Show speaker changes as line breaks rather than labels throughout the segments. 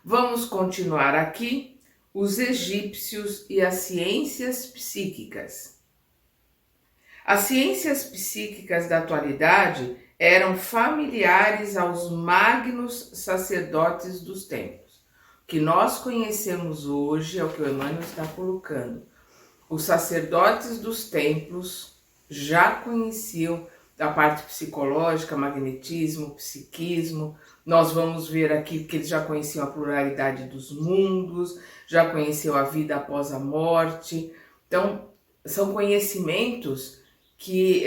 Vamos continuar aqui os egípcios e as ciências psíquicas. As ciências psíquicas da atualidade eram familiares aos magnos sacerdotes dos templos. O que nós conhecemos hoje é o que o Emmanuel está colocando. Os sacerdotes dos templos já conheciam da parte psicológica, magnetismo, psiquismo. Nós vamos ver aqui que eles já conheciam a pluralidade dos mundos, já conheciam a vida após a morte. Então, são conhecimentos que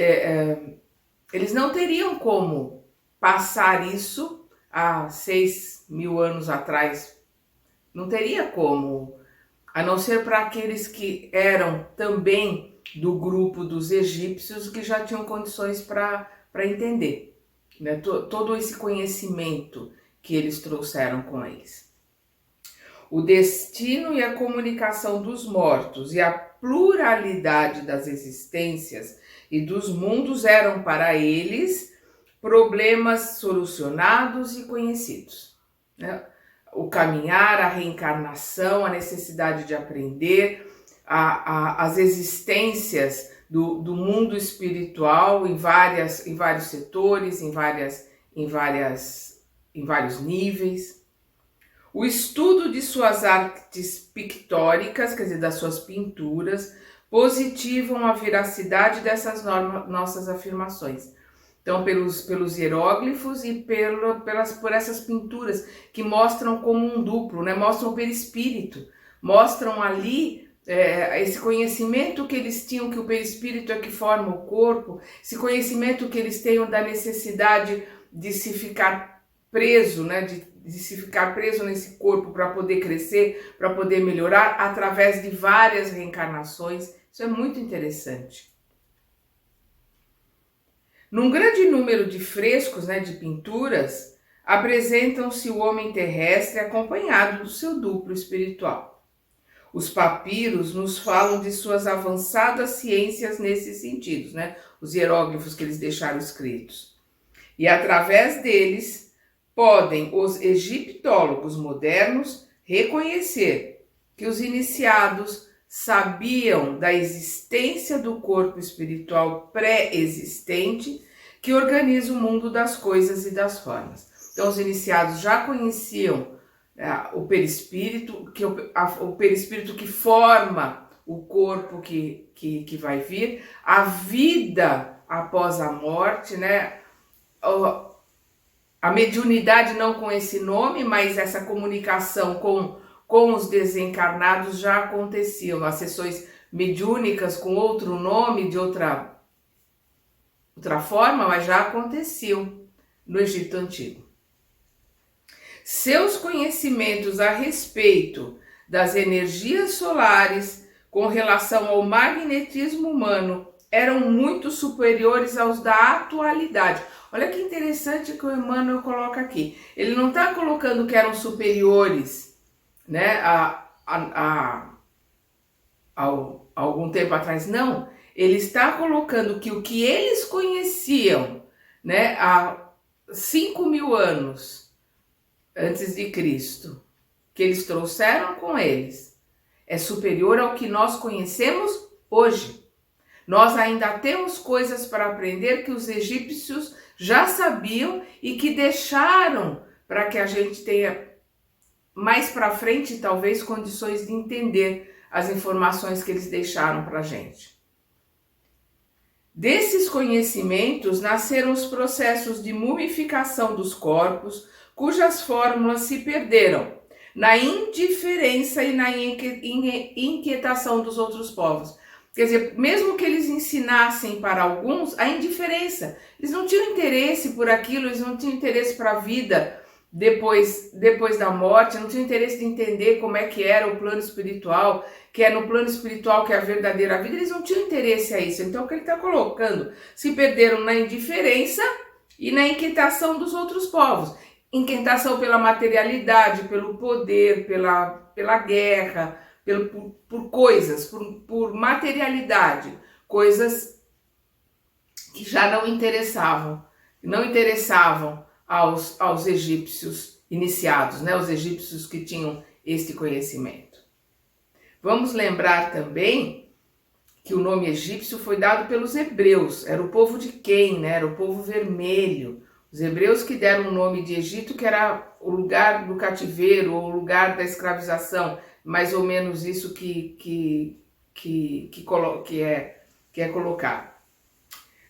eles não teriam como passar isso há 6.000 anos atrás. Não teria como, a não ser para aqueles que eram também do grupo dos egípcios, que já tinham condições para entender, né? Todo esse conhecimento que eles trouxeram com eles. O destino e a comunicação dos mortos e a pluralidade das existências e dos mundos eram para eles problemas solucionados e conhecidos, né? O caminhar, a reencarnação, a necessidade de aprender, as existências do mundo espiritual em vários setores, em vários níveis. O estudo de suas artes pictóricas, quer dizer, das suas pinturas, positivam a veracidade dessas nossas afirmações. Então, pelos hieróglifos e por essas pinturas que mostram como um duplo, né? Mostram o perispírito, mostram ali esse conhecimento que eles tinham, que o perispírito é que forma o corpo, esse conhecimento que eles têm da necessidade de se ficar preso, né? De se ficar preso nesse corpo para poder crescer, para poder melhorar, através de várias reencarnações. Isso é muito interessante. Num grande número de frescos, né, de pinturas, apresentam-se o homem terrestre acompanhado do seu duplo espiritual. Os papiros nos falam de suas avançadas ciências nesses sentidos, né, os hieróglifos que eles deixaram escritos. E através deles podem os egiptólogos modernos reconhecer que os iniciados sabiam da existência do corpo espiritual pré-existente que organiza o mundo das coisas e das formas. Então, os iniciados já conheciam o perispírito, o perispírito que forma o corpo que vai vir, a vida após a morte, né? A mediunidade não com esse nome, mas essa comunicação com os desencarnados já aconteciam. As sessões mediúnicas com outro nome, de outra forma, mas já aconteciam no Egito Antigo. Seus conhecimentos a respeito das energias solares com relação ao magnetismo humano eram muito superiores aos da atualidade. Olha que interessante que o Emmanuel coloca aqui. Ele não está colocando que eram superiores, né, algum tempo atrás, não. Ele está colocando que o que eles conheciam, né, há 5.000 anos antes de Cristo, que eles trouxeram com eles, é superior ao que nós conhecemos hoje. Nós ainda temos coisas para aprender que os egípcios já sabiam e que deixaram para que a gente tenha mais para frente, talvez, condições de entender as informações que eles deixaram para a gente. Desses conhecimentos nasceram os processos de mumificação dos corpos, cujas fórmulas se perderam na indiferença e na inquietação dos outros povos. Quer dizer, mesmo que eles ensinassem para alguns a indiferença, eles não tinham interesse por aquilo, eles não tinham interesse para a vida depois da morte, não tinham interesse de entender como é que era o plano espiritual, que é no plano espiritual que é a verdadeira vida, eles não tinham interesse a isso. Então, o que ele está colocando? Se perderam na indiferença e na inquietação dos outros povos. Inquietação pela materialidade, pelo poder, pela guerra, por coisas, por materialidade, coisas que já não interessavam aos egípcios iniciados, né? Os egípcios que tinham este conhecimento. Vamos lembrar também que o nome egípcio foi dado pelos hebreus, era o povo de Quem, né? Era o povo vermelho. Os hebreus que deram o nome de Egito, que era o lugar do cativeiro, ou o lugar da escravização, mais ou menos isso que é colocado.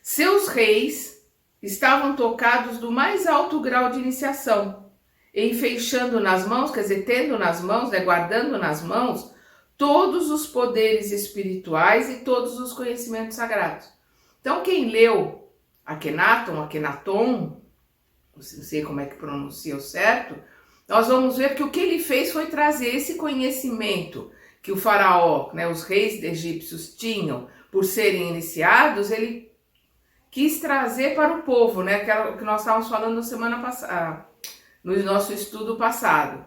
Seus reis estavam tocados do mais alto grau de iniciação, enfeixando nas mãos, quer dizer, tendo nas mãos, né, guardando nas mãos, todos os poderes espirituais e todos os conhecimentos sagrados. Então, quem leu Akenaton, não sei como é que pronuncia o certo, nós vamos ver que o que ele fez foi trazer esse conhecimento que o faraó, né, os reis egípcios tinham por serem iniciados, ele quis trazer para o povo, né, que era o que nós estávamos falando na semana passada, no nosso estudo passado,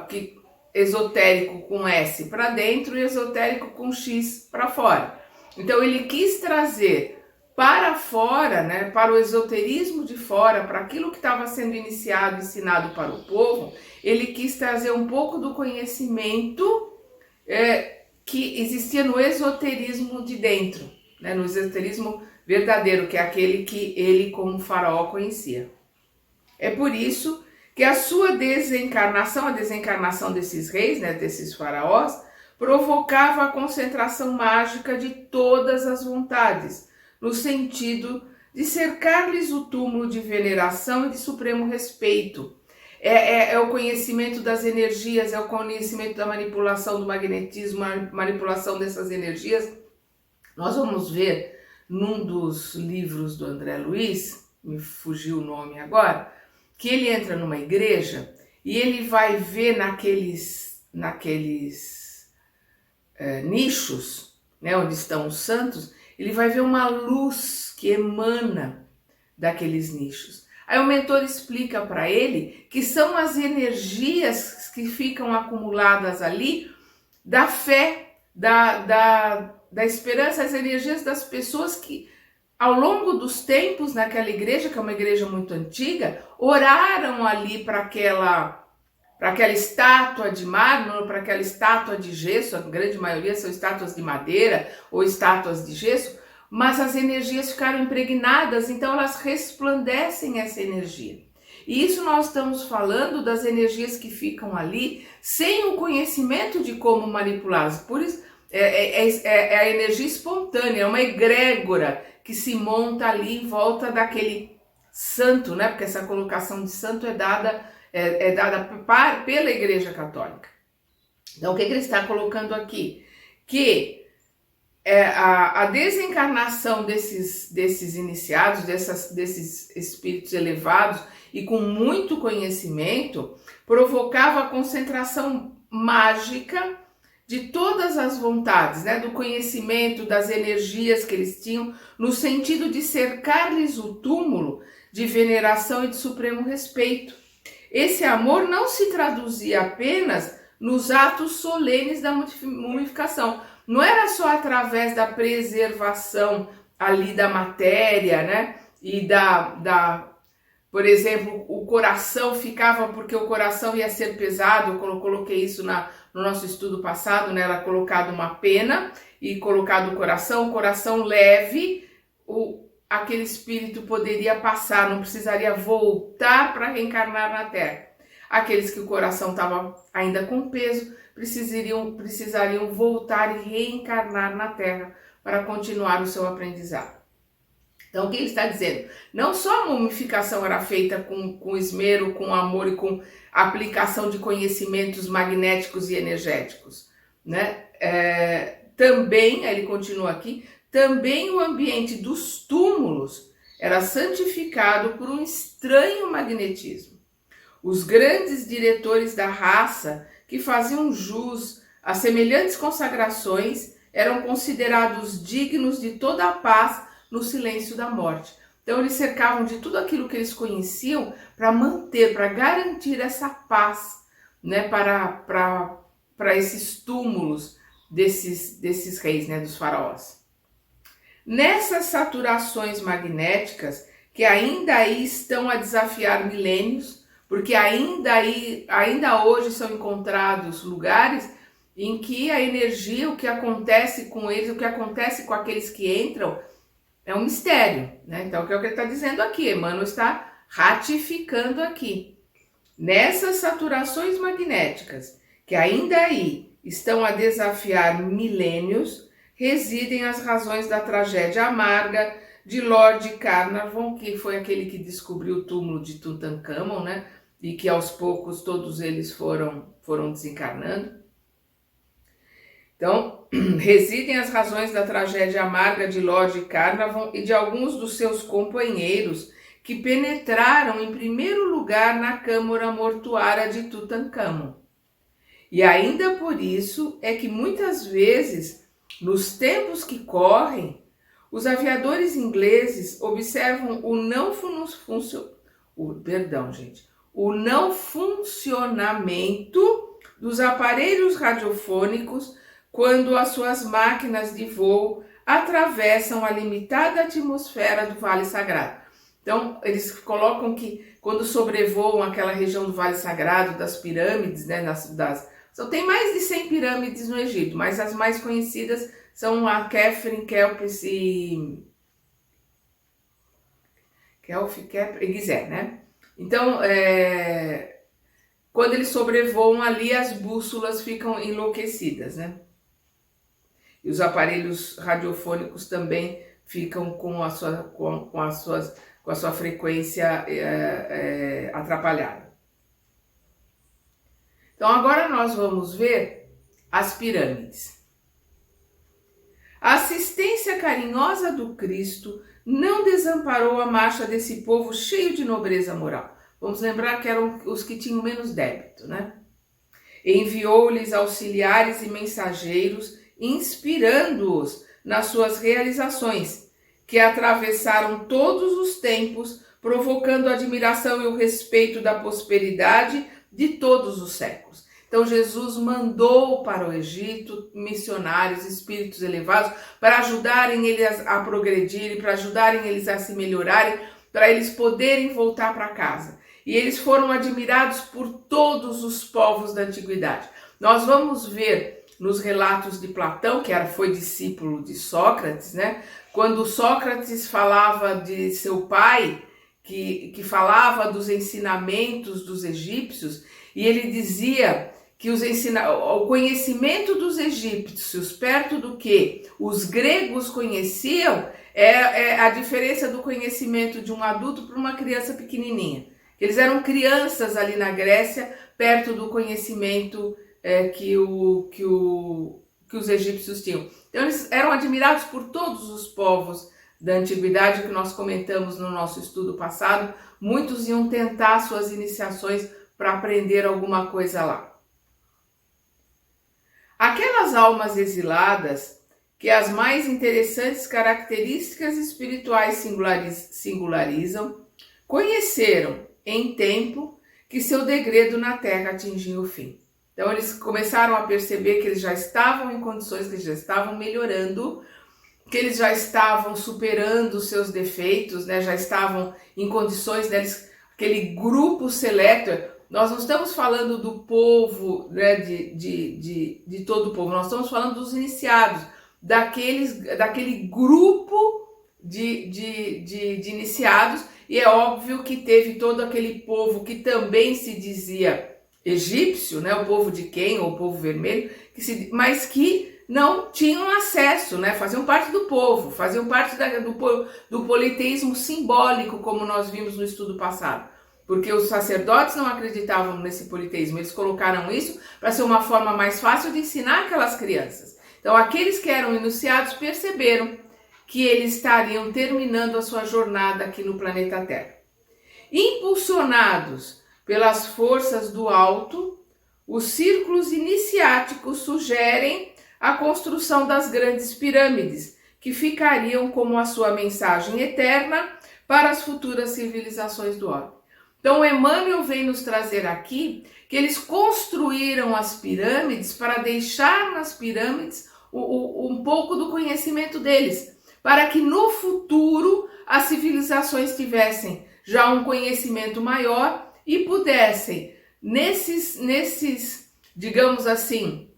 que esotérico com S para dentro e esotérico com X para fora. Então ele quis trazer para fora, né, para o esoterismo de fora, para aquilo que estava sendo iniciado, ensinado para o povo, ele quis trazer um pouco do conhecimento que existia no esoterismo de dentro, né, no esoterismo verdadeiro, que é aquele que ele, como faraó, conhecia. É por isso que a sua desencarnação, a desencarnação desses reis, né, desses faraós, provocava a concentração mágica de todas as vontades, no sentido de cercar-lhes o túmulo de veneração e de supremo respeito. É o conhecimento das energias, é o conhecimento da manipulação do magnetismo, a manipulação dessas energias. Nós vamos ver num dos livros do André Luiz, me fugiu o nome agora, que ele entra numa igreja e ele vai ver naqueles nichos, né, onde estão os santos, ele vai ver uma luz que emana daqueles nichos. Aí o mentor explica para ele que são as energias que ficam acumuladas ali da fé, da esperança, as energias das pessoas que ao longo dos tempos naquela igreja, que é uma igreja muito antiga, oraram ali para aquela estátua de mármore, para aquela estátua de gesso, a grande maioria são estátuas de madeira ou estátuas de gesso, mas as energias ficaram impregnadas, então elas resplandecem essa energia. E isso nós estamos falando das energias que ficam ali sem o conhecimento de como manipulá-las. Por isso, é a energia espontânea, é uma egrégora que se monta ali em volta daquele santo, né? Porque essa colocação de santo é dada pela Igreja Católica. Então, o que ele está colocando aqui? Que a desencarnação desses iniciados, desses espíritos elevados e com muito conhecimento, provocava a concentração mágica de todas as vontades, né, do conhecimento, das energias que eles tinham, no sentido de cercar-lhes o túmulo de veneração e de supremo respeito. Esse amor não se traduzia apenas nos atos solenes da mumificação. Não era só através da preservação ali da matéria, né, e por exemplo, o coração ficava, porque o coração ia ser pesado, eu coloquei isso no nosso estudo passado, né? Era colocado uma pena e colocado o coração leve, aquele espírito poderia passar, não precisaria voltar para reencarnar na Terra. Aqueles que o coração estava ainda com peso, precisariam voltar e reencarnar na Terra para continuar o seu aprendizado. Então, o que ele está dizendo? Não só a mumificação era feita com esmero, com amor e com aplicação de conhecimentos magnéticos e energéticos, né? Também, ele continua aqui, também o ambiente dos túmulos era santificado por um estranho magnetismo. Os grandes diretores da raça que faziam jus a semelhantes consagrações eram considerados dignos de toda a paz no silêncio da morte. Então eles cercavam de tudo aquilo que eles conheciam para manter, para garantir essa paz, né, para esses túmulos desses reis, né, dos faraós. Nessas saturações magnéticas que ainda aí estão a desafiar milênios, porque ainda hoje são encontrados lugares em que a energia, o que acontece com eles, o que acontece com aqueles que entram, é um mistério, né? Então, o que ele está dizendo aqui, Emmanuel está ratificando aqui. Nessas saturações magnéticas, que ainda aí estão a desafiar milênios, residem as razões da tragédia amarga de Lord Carnarvon, que foi aquele que descobriu o túmulo de Tutankhamon, né? E que aos poucos todos eles foram desencarnando. Então, residem as razões da tragédia amarga de Lord Carnarvon e de alguns dos seus companheiros que penetraram em primeiro lugar na câmara mortuária de Tutankhamon. E ainda por isso é que muitas vezes, nos tempos que correm, os aviadores ingleses observam o não funcionamento dos aparelhos radiofônicos quando as suas máquinas de voo atravessam a limitada atmosfera do Vale Sagrado. Então, eles colocam que quando sobrevoam aquela região do Vale Sagrado, das pirâmides, né, só tem mais de 100 pirâmides no Egito, mas as mais conhecidas são a Khafre, Kelpis e Gizeh, né? Então, quando eles sobrevoam ali, as bússolas ficam enlouquecidas, né? E os aparelhos radiofônicos também ficam com a sua frequência atrapalhada. Então agora nós vamos ver as pirâmides. A assistência carinhosa do Cristo não desamparou a marcha desse povo cheio de nobreza moral. Vamos lembrar que eram os que tinham menos débito, né? Enviou-lhes auxiliares e mensageiros, inspirando-os nas suas realizações, que atravessaram todos os tempos, provocando a admiração e o respeito da prosperidade de todos os séculos. Então Jesus mandou para o Egito missionários, espíritos elevados, para ajudarem eles a progredirem, para ajudarem eles a se melhorarem, para eles poderem voltar para casa. E eles foram admirados por todos os povos da antiguidade. Nós vamos ver nos relatos de Platão, que foi discípulo de Sócrates, né? Quando Sócrates falava de seu pai, que falava dos ensinamentos dos egípcios, e ele dizia que o conhecimento dos egípcios, perto do que os gregos conheciam, é a diferença do conhecimento de um adulto para uma criança pequenininha. Eles eram crianças ali na Grécia, perto do conhecimento que os egípcios tinham. Então eles eram admirados por todos os povos da antiguidade, que nós comentamos no nosso estudo passado. Muitos iam tentar suas iniciações para aprender alguma coisa lá. Aquelas almas exiladas, que as mais interessantes características espirituais singularizam, conheceram em tempo que seu degredo na Terra atingiu o fim. Então eles começaram a perceber que eles já estavam em condições, que eles já estavam melhorando, que eles já estavam superando os seus defeitos, né? Já estavam em condições deles, aquele grupo seleto. Nós não estamos falando do povo, né, de todo o povo, nós estamos falando dos iniciados, daquele grupo de iniciados, e é óbvio que teve todo aquele povo que também se dizia egípcio, né, o povo de Quem, ou o povo vermelho, mas que não tinham acesso, né, faziam parte do povo, faziam parte do politeísmo simbólico, como nós vimos no estudo passado. Porque os sacerdotes não acreditavam nesse politeísmo, eles colocaram isso para ser uma forma mais fácil de ensinar aquelas crianças. Então aqueles que eram iniciados perceberam que eles estariam terminando a sua jornada aqui no planeta Terra. Impulsionados pelas forças do alto, os círculos iniciáticos sugerem a construção das grandes pirâmides, que ficariam como a sua mensagem eterna para as futuras civilizações do orbe. Então, Emmanuel vem nos trazer aqui que eles construíram as pirâmides para deixar nas pirâmides um pouco do conhecimento deles, para que no futuro as civilizações tivessem já um conhecimento maior e pudessem, nesses, digamos assim,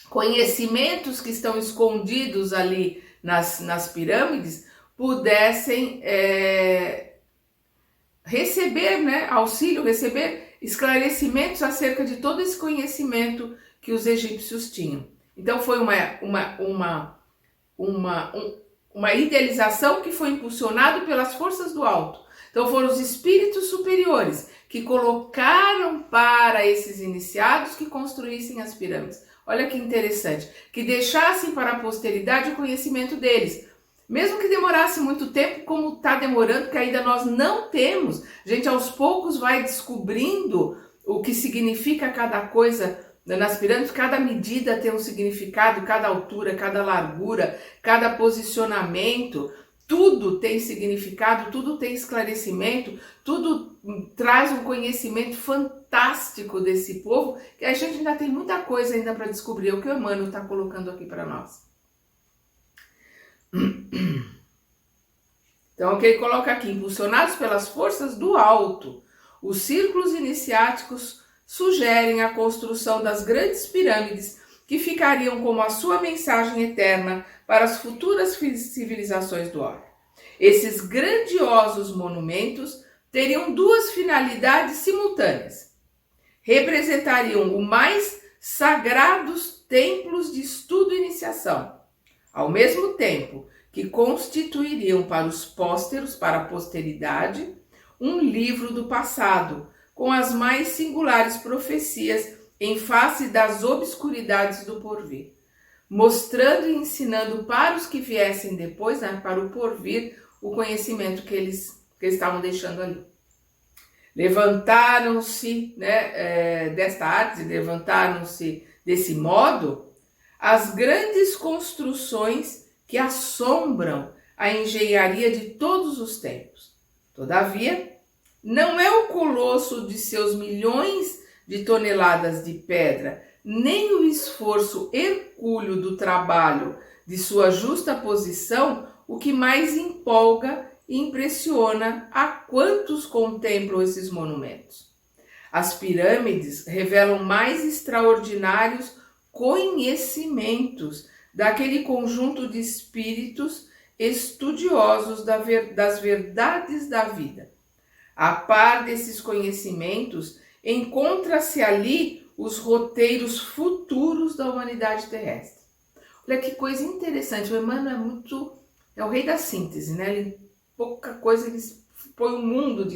conhecimentos que estão escondidos ali nas pirâmides, pudessem receber, né, auxílio, receber esclarecimentos acerca de todo esse conhecimento que os egípcios tinham. Então foi uma idealização que foi impulsionada pelas forças do alto. Então foram os espíritos superiores que colocaram para esses iniciados que construíssem as pirâmides. Olha que interessante, que deixassem para a posteridade o conhecimento deles. Mesmo que demorasse muito tempo, como está demorando, que ainda nós não temos, a gente aos poucos vai descobrindo o que significa cada coisa nas pirâmides, cada medida tem um significado, cada altura, cada largura, cada posicionamento, tudo tem significado, tudo tem esclarecimento, tudo traz um conhecimento fantástico desse povo, que a gente ainda tem muita coisa ainda para descobrir, é o que o Emmanuel está colocando aqui para nós. Então, o que ele coloca aqui, impulsionados pelas forças do alto, os círculos iniciáticos sugerem a construção das grandes pirâmides que ficariam como a sua mensagem eterna para as futuras civilizações do orbe. Esses grandiosos monumentos teriam duas finalidades simultâneas. Representariam os mais sagrados templos de estudo e iniciação, ao mesmo tempo que constituiriam para os pósteros, para a posteridade, um livro do passado, com as mais singulares profecias em face das obscuridades do porvir, mostrando e ensinando para os que viessem depois, né, para o porvir, o conhecimento que eles estavam deixando ali. Levantaram-se, né, desta arte, levantaram-se desse modo as grandes construções que assombram a engenharia de todos os tempos. Todavia, não é o colosso de seus milhões de toneladas de pedra, nem o esforço hercúleo do trabalho de sua justa posição o que mais empolga e impressiona a quantos contemplam esses monumentos. As pirâmides revelam mais extraordinários conhecimentos daquele conjunto de espíritos estudiosos das verdades da vida. A par desses conhecimentos, encontra-se ali os roteiros futuros da humanidade terrestre. Olha que coisa interessante, o Emmanuel é o rei da síntese, né? Ele, pouca coisa, ele põe um mundo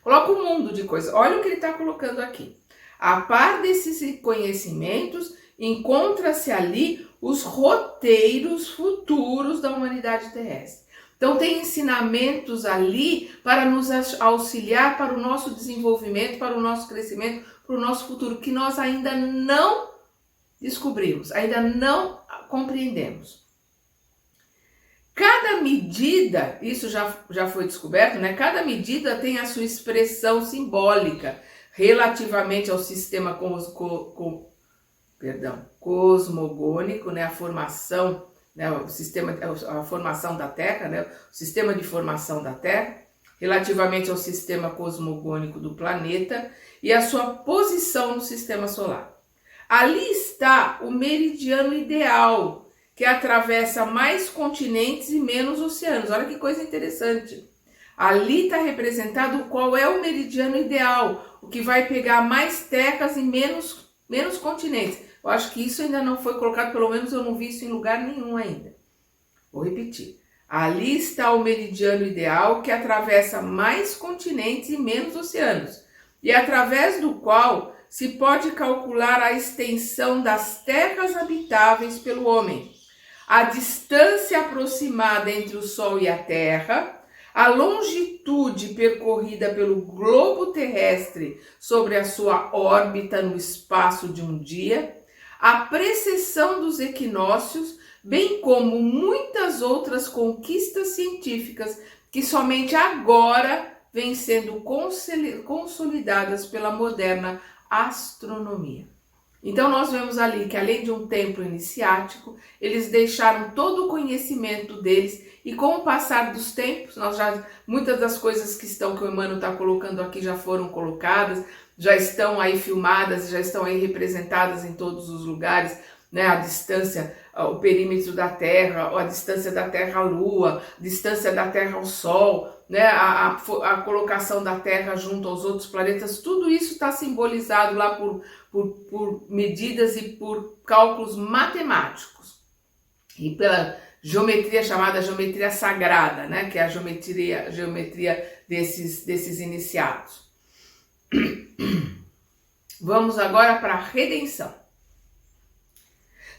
coloca um mundo de coisas. Olha o que ele está colocando aqui. A par desses conhecimentos, encontra-se ali os roteiros futuros da humanidade terrestre. Então tem ensinamentos ali para nos auxiliar para o nosso desenvolvimento, para o nosso crescimento, para o nosso futuro, que nós ainda não descobrimos, ainda não compreendemos. Cada medida, isso já foi descoberto, né? Cada medida tem a sua expressão simbólica relativamente ao sistema cosmogônico, né? A formação, né? A formação da Terra, né? O sistema de formação da Terra, relativamente ao sistema cosmogônico do planeta e a sua posição no sistema solar. Ali está o meridiano ideal, que atravessa mais continentes e menos oceanos. Olha que coisa interessante. Ali está representado qual é o meridiano ideal, o que vai pegar mais terras e menos continentes. Eu acho que isso ainda não foi colocado, pelo menos eu não vi isso em lugar nenhum ainda. Vou repetir. Ali está o meridiano ideal, que atravessa mais continentes e menos oceanos, e através do qual se pode calcular a extensão das terras habitáveis pelo homem, a distância aproximada entre o Sol e a Terra, a longitude percorrida pelo globo terrestre sobre a sua órbita no espaço de um dia, a precessão dos equinócios, bem como muitas outras conquistas científicas que somente agora vêm sendo consolidadas pela moderna astronomia. Então nós vemos ali que além de um templo iniciático, eles deixaram todo o conhecimento deles e com o passar dos tempos, muitas das coisas que o Emmanuel está colocando aqui já foram colocadas, já estão aí filmadas, já estão aí representadas em todos os lugares, né? A distância, o perímetro da Terra, a distância da Terra à Lua, a distância da Terra ao Sol, né? A colocação da Terra junto aos outros planetas, tudo isso está simbolizado lá por medidas e por cálculos matemáticos e pela geometria chamada geometria sagrada, né? Que é a geometria desses iniciados. Vamos agora para a redenção.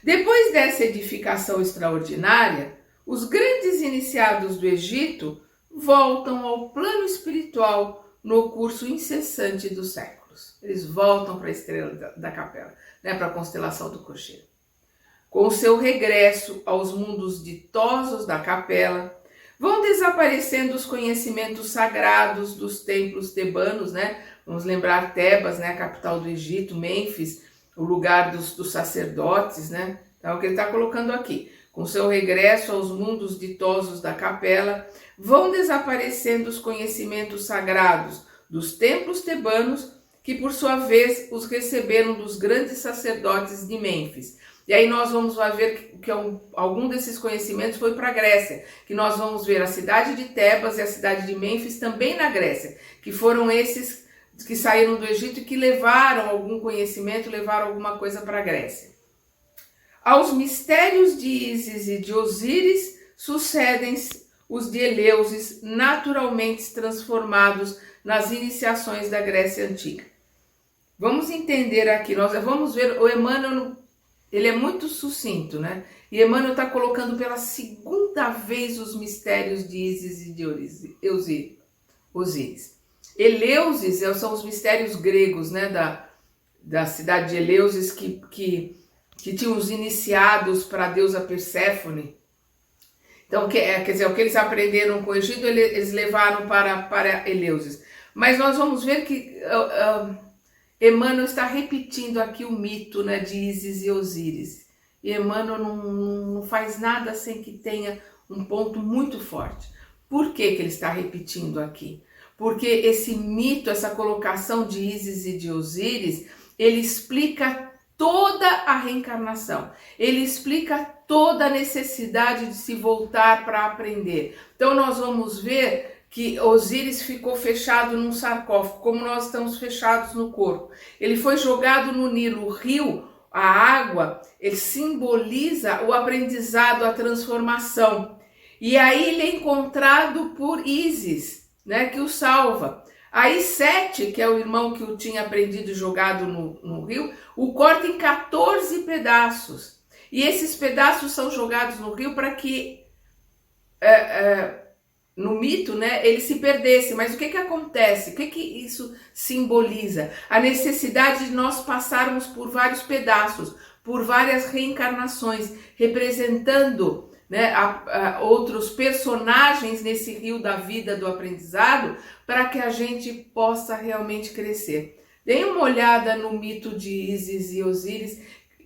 Depois dessa edificação extraordinária, os grandes iniciados do Egito voltam ao plano espiritual no curso incessante dos séculos. Eles voltam para a estrela da capela, né, para a constelação do cocheiro. Com o seu regresso aos mundos ditosos da capela, vão desaparecendo os conhecimentos sagrados dos templos tebanos, né? Vamos lembrar Tebas, né, a capital do Egito, Mênfis, o lugar dos sacerdotes, né? Então, é o que ele está colocando aqui. Com seu regresso aos mundos ditosos da capela, vão desaparecendo os conhecimentos sagrados dos templos tebanos, que por sua vez os receberam dos grandes sacerdotes de Mênfis. E aí nós vamos ver que algum desses conhecimentos foi para a Grécia, que nós vamos ver a cidade de Tebas e a cidade de Mênfis também na Grécia, que foram esses que saíram do Egito e que levaram algum conhecimento, levaram alguma coisa para a Grécia. Aos mistérios de Ísis e de Osíris sucedem os de Eleusis, naturalmente transformados nas iniciações da Grécia Antiga. Vamos entender aqui, nós vamos ver o Emmanuel, ele é muito sucinto, né? E Emmanuel está colocando pela segunda vez os mistérios de Ísis e de Osíris. Eleusis são os mistérios gregos, né? Da cidade de Eleusis que tinham os iniciados para a deusa Perséfone. Então, quer dizer, o que eles aprenderam com o Egito, eles levaram para Eleusis. Mas nós vamos ver que Emmanuel está repetindo aqui o mito, né, de Ísis e Osíris. E Emmanuel não faz nada sem que tenha um ponto muito forte. Por que ele está repetindo aqui? Porque esse mito, essa colocação de Ísis e de Osíris, ele explica toda a reencarnação. Ele explica toda a necessidade de se voltar para aprender. Então nós vamos ver que Osíris ficou fechado num sarcófago, como nós estamos fechados no corpo. Ele foi jogado no Nilo, o rio, a água, ele simboliza o aprendizado, a transformação. E aí ele é encontrado por Ísis, né, que o salva. Aí Sete, que é o irmão que o tinha aprendido e jogado no rio, o corta em 14 pedaços. E esses pedaços são jogados no rio para que, no mito, né, ele se perdesse. Mas o que acontece? O que isso simboliza? A necessidade de nós passarmos por vários pedaços, por várias reencarnações, representando, né, outros personagens nesse rio da vida, do aprendizado, para que a gente possa realmente crescer. Deem uma olhada no mito de Ísis e Osíris,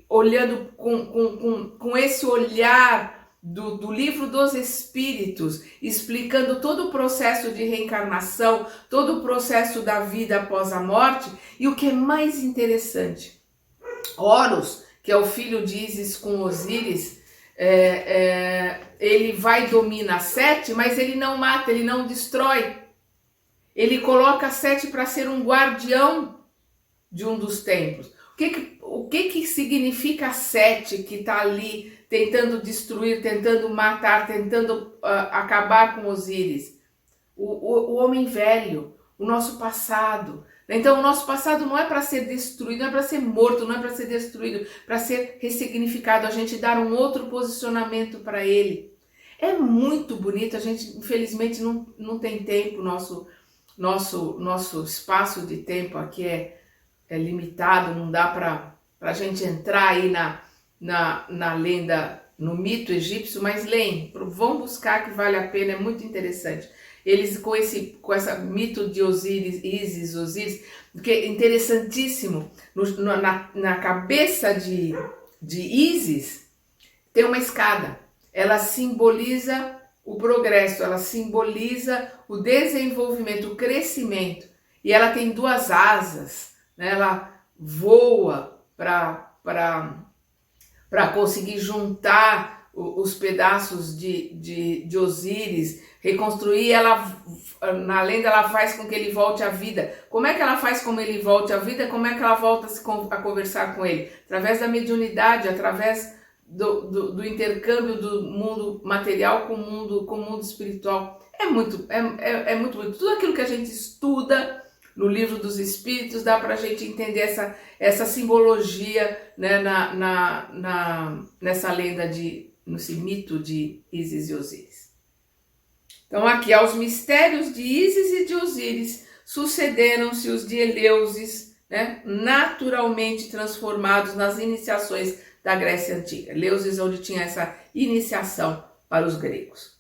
olhando com esse olhar do livro dos Espíritos, explicando todo o processo de reencarnação, todo o processo da vida após a morte. E o que é mais interessante, Horus, que é o filho de Ísis com Osíris, ele vai dominar Sete, mas ele não mata, ele não destrói. Ele coloca Sete para ser um guardião de um dos templos. O que significa Sete que está ali tentando destruir, tentando matar, tentando acabar com Osíris? O homem velho, o nosso passado. Então o nosso passado não é para ser destruído, não é para ser morto, não é para ser destruído, para ser ressignificado, a gente dar um outro posicionamento para ele. É muito bonito, a gente infelizmente não tem tempo, nosso espaço de tempo aqui é limitado, não dá para a gente entrar aí na lenda, no mito egípcio, mas leem, vão buscar que vale a pena, é muito interessante. Eles com esse mito de Osíris, Ísis, Osíris, que é interessantíssimo, na cabeça de Ísis tem uma escada. Ela simboliza o progresso, ela simboliza o desenvolvimento, o crescimento. E ela tem duas asas, né? Ela voa para conseguir juntar os pedaços de Osíris, reconstruir. Ela, na lenda, ela faz com que ele volte à vida. Como é que ela faz com que ele volte à vida? Como é que ela volta a conversar com ele? Através da mediunidade, através do intercâmbio do mundo material com o mundo espiritual. É muito bonito. Tudo aquilo que a gente estuda no livro dos Espíritos dá para a gente entender essa simbologia, né, nessa lenda, nesse mito de Ísis e Osíris. Então aqui, aos mistérios de Ísis e de Osíris sucederam-se os de Eleusis, né, naturalmente transformados nas iniciações da Grécia Antiga. Eleusis, onde tinha essa iniciação para os gregos.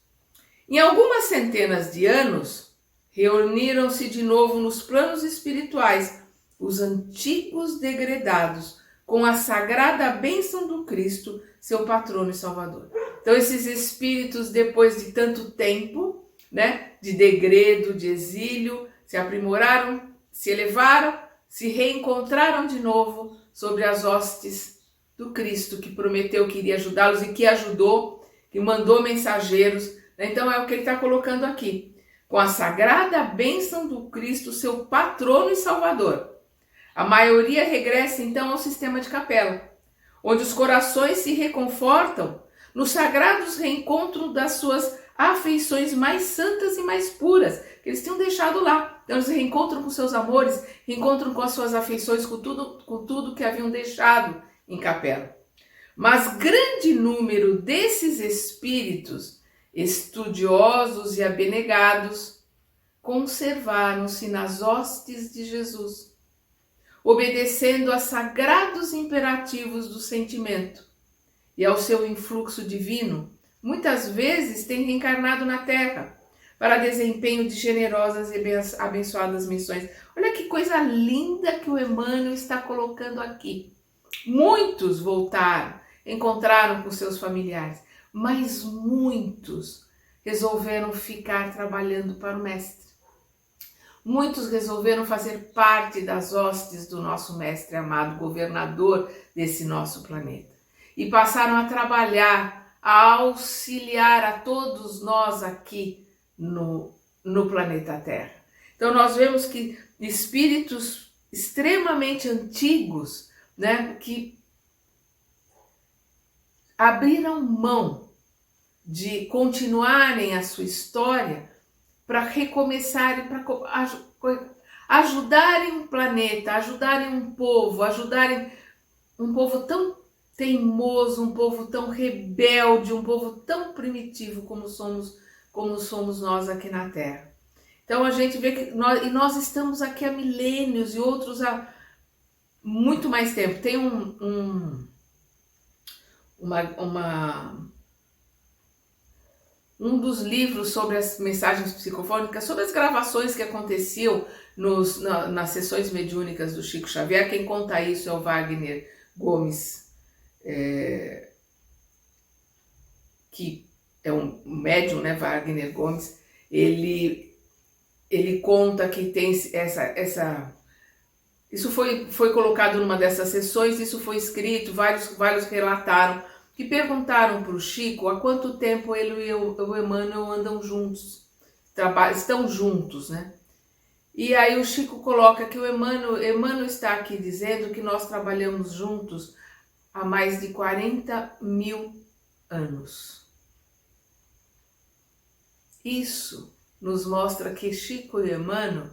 Em algumas centenas de anos, reuniram-se de novo nos planos espirituais os antigos degredados, com a sagrada bênção do Cristo, seu patrono e salvador. Então esses espíritos, depois de tanto tempo, né, de degredo, de exílio, se aprimoraram, se elevaram, se reencontraram de novo sobre as hostes do Cristo, que prometeu que iria ajudá-los e que ajudou, que mandou mensageiros. Então é o que ele está colocando aqui. Com a sagrada bênção do Cristo, seu patrono e salvador. A maioria regressa então ao sistema de capela, onde os corações se reconfortam nos sagrados reencontros das suas afeições mais santas e mais puras, que eles tinham deixado lá. Então eles reencontram com seus amores, reencontram com as suas afeições, com tudo que haviam deixado em capela. Mas grande número desses espíritos estudiosos e abnegados conservaram-se nas hostes de Jesus, obedecendo a sagrados imperativos do sentimento e ao seu influxo divino. Muitas vezes têm reencarnado na Terra para desempenho de generosas e abençoadas missões. Olha que coisa linda que o Emmanuel está colocando aqui. Muitos voltaram, encontraram com seus familiares, mas muitos resolveram ficar trabalhando para o Mestre. Muitos resolveram fazer parte das hostes do nosso Mestre amado, governador desse nosso planeta. E passaram a trabalhar, a auxiliar a todos nós aqui no planeta Terra. Então nós vemos que espíritos extremamente antigos, né, que abriram mão de continuarem a sua história para recomeçarem, para ajudarem o planeta, ajudarem um povo tão teimoso, um povo tão rebelde, um povo tão primitivo como somos nós aqui na Terra. Então a gente vê que nós estamos aqui há milênios e outros há muito mais tempo. Tem um dos livros sobre as mensagens psicofônicas, sobre as gravações que aconteciam nas sessões mediúnicas do Chico Xavier. Quem conta isso é o Wagner Gomes, que é um médium, né, Wagner Gomes. Ele conta que tem isso foi colocado numa dessas sessões, isso foi escrito, vários relataram, que perguntaram para o Chico há quanto tempo ele e o Emmanuel andam juntos, estão juntos, né? E aí o Chico coloca que o Emmanuel está aqui dizendo que nós trabalhamos juntos há mais de 40.000 anos. Isso nos mostra que Chico e Emmanuel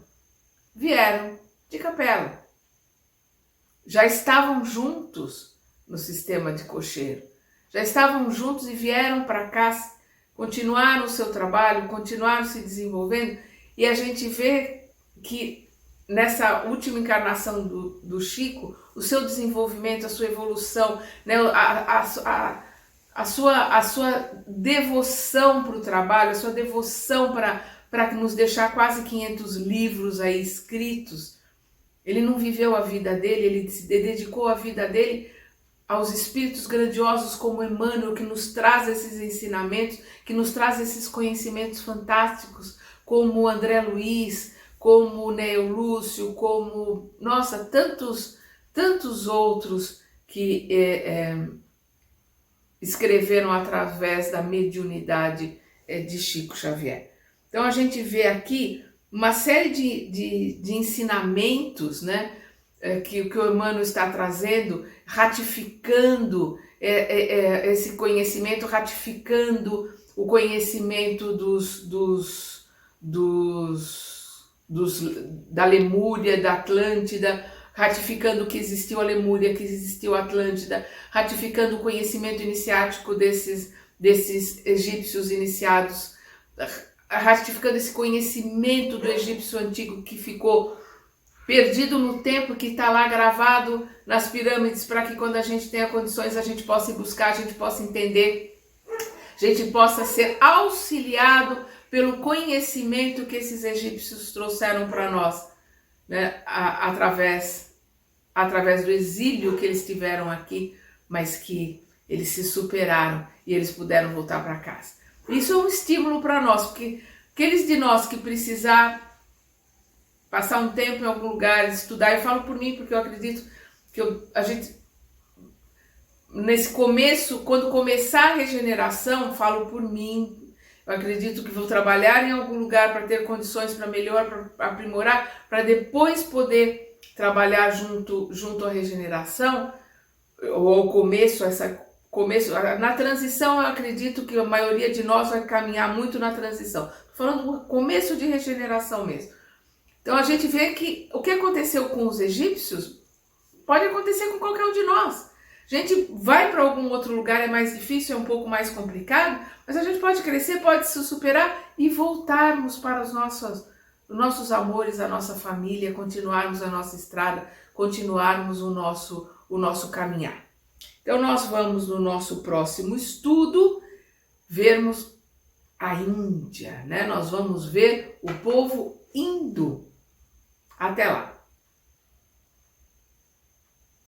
vieram de capela. Já estavam juntos no sistema de cocheiro. Já estavam juntos e vieram para cá, continuaram o seu trabalho, continuaram se desenvolvendo. E a gente vê que nessa última encarnação do Chico, o seu desenvolvimento, a sua evolução, né, a sua devoção para o trabalho, a sua devoção para nos deixar quase 500 livros aí escritos, Ele não viveu a vida dele, ele se dedicou a vida dele aos espíritos grandiosos como Emmanuel, que nos traz esses ensinamentos, que nos traz esses conhecimentos fantásticos, como André Luiz, como Neo Lúcio, como, nossa, tantos outros que escreveram através da mediunidade de Chico Xavier. Então a gente vê aqui uma série de ensinamentos, né, que o Emmanuel está trazendo, ratificando esse conhecimento, ratificando o conhecimento da Lemúria, da Atlântida, ratificando que existiu a Lemúria, que existiu a Atlântida, ratificando o conhecimento iniciático desses egípcios iniciados, ratificando esse conhecimento do egípcio antigo que ficou perdido no tempo, que está lá gravado nas pirâmides, para que quando a gente tenha condições a gente possa ir buscar, a gente possa entender, a gente possa ser auxiliado pelo conhecimento que esses egípcios trouxeram para nós, né? através do exílio que eles tiveram aqui, mas que eles se superaram e eles puderam voltar para casa. Isso é um estímulo para nós, porque aqueles de nós que precisar passar um tempo em algum lugar, estudar, eu falo por mim, porque eu acredito que a gente, nesse começo, quando começar a regeneração, falo por mim, eu acredito que vou trabalhar em algum lugar para ter condições para melhor, para aprimorar, para depois poder trabalhar junto à regeneração, ou ao começo, na transição. Eu acredito que a maioria de nós vai caminhar muito na transição. Estou falando do começo de regeneração mesmo. Então a gente vê que o que aconteceu com os egípcios pode acontecer com qualquer um de nós. A gente vai para algum outro lugar, é mais difícil, é um pouco mais complicado, mas a gente pode crescer, pode se superar e voltarmos para os nossos amores, a nossa família, continuarmos a nossa estrada, continuarmos o nosso caminhar. Então nós vamos no nosso próximo estudo vermos a Índia, né? Nós vamos ver o povo indo. Até lá!